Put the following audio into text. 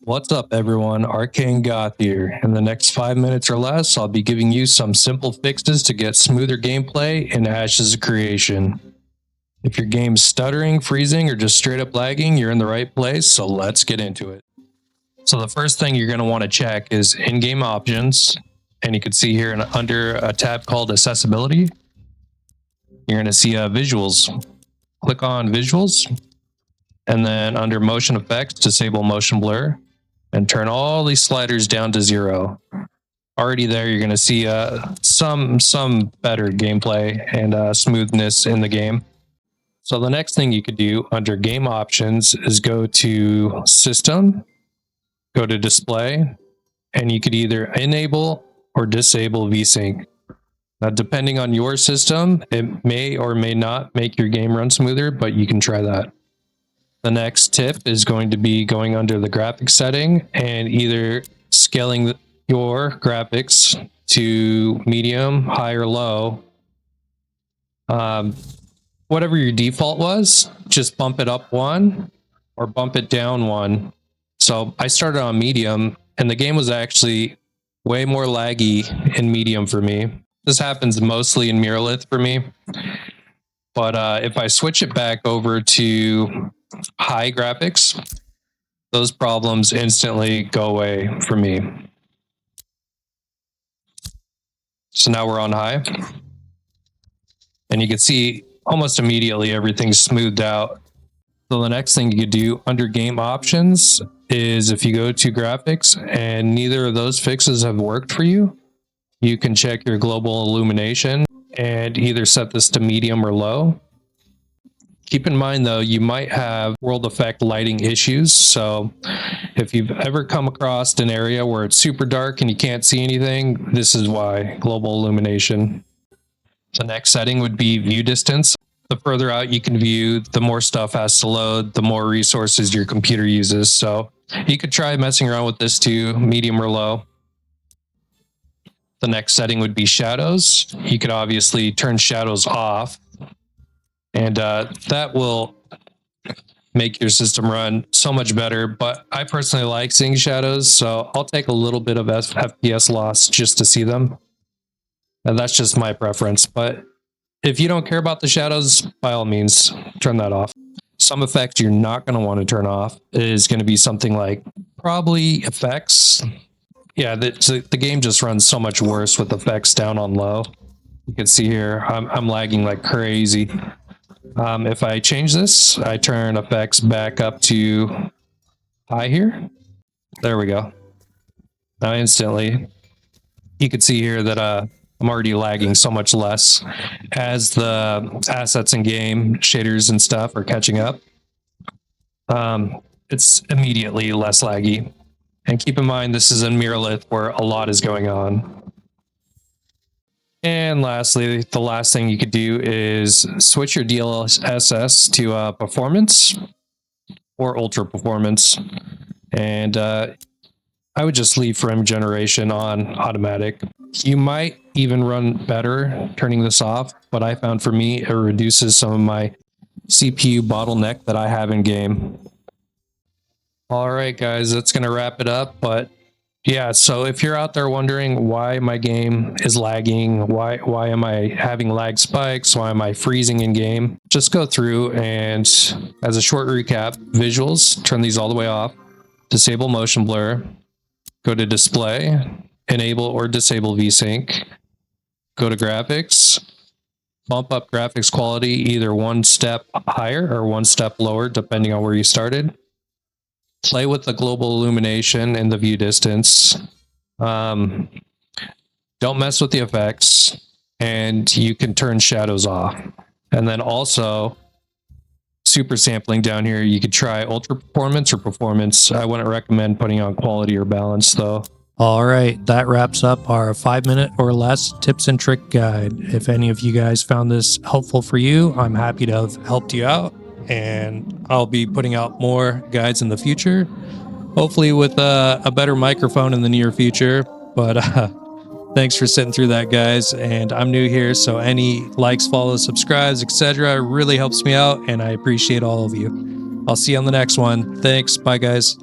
What's up, everyone? Arcane Goth here. In the next 5 minutes or less, I'll be giving you some simple fixes to get smoother gameplay in Ashes of Creation. If your game's stuttering, freezing, or just straight up lagging, you're in the right place, so let's get into it. So the first thing you're going to want to check is in-game options, and you can see here under a tab called Accessibility, you're going to see visuals. Click on Visuals, and then under Motion Effects, disable Motion Blur, and turn all these sliders down to 0. Already there, you're going to see some better gameplay and smoothness in the game. So the next thing you could do under Game Options is go to System, go to Display, and you could either enable or disable VSync. Now, depending on your system, it may or may not make your game run smoother, but you can try that. The next tip is going to be going under the graphics setting and either scaling your graphics to medium, high, or low. Whatever your default was, just bump it up 1 or bump it down 1. So I started on medium, and the game was actually way more laggy in medium for me. This happens mostly in Lyneth for me. But if I switch it back over to high graphics, those problems instantly go away for me. So now we're on high, and you can see almost immediately everything's smoothed out. So the next thing you could do under game options is if you go to graphics and neither of those fixes have worked for you, you can check your global illumination and either set this to medium or low. Keep in mind, though, you might have world effect lighting issues. So if you've ever come across an area where it's super dark and you can't see anything, this is why. Global illumination. The next setting would be view distance. The further out you can view, the more stuff has to load, the more resources your computer uses. So you could try messing around with this too, medium or low. The next setting would be shadows. You could obviously turn shadows off, and that will make your system run so much better. But I personally like seeing shadows, so I'll take a little bit of FPS loss just to see them. And that's just my preference. But if you don't care about the shadows, by all means, turn that off. Some effects you're not going to want to turn off is going to be something like probably effects. Yeah, the game just runs so much worse with effects down on low. You can see here, I'm lagging like crazy. If I change this, I turn effects back up to high here. There we go. Now instantly, you can see here that I'm already lagging so much less as the assets in game, shaders and stuff are catching up. It's immediately less laggy. And keep in mind, this is in Lyneth where a lot is going on. And lastly, the last thing you could do is switch your DLSS to performance or ultra performance. And I would just leave frame generation on automatic. You might even run better turning this off, but I found for me, it reduces some of my CPU bottleneck that I have in game. All right, guys, that's going to wrap it up. But yeah, so if you're out there wondering why my game is lagging, why am I having lag spikes, why am I freezing in game, just go through and, as a short recap, visuals, turn these all the way off, disable motion blur, go to display, enable or disable VSync, go to graphics, bump up graphics quality either 1 step higher or 1 step lower, depending on where you started. Play with the global illumination and the view distance. Don't mess with the effects, and you can turn shadows off. And then also, super sampling down here, you could try ultra performance or performance. I wouldn't recommend putting on quality or balance, though. All right, that wraps up our 5-minute or less tips and trick guide. If any of you guys found this helpful for you, I'm happy to have helped you out. And I'll be putting out more guides in the future, hopefully with a better microphone in the near future. But thanks for sitting through that, guys. And I'm new here, so any likes, follows, subscribes, etc. really helps me out, and I appreciate all of you. I'll see you on the next one. Thanks. Bye, guys.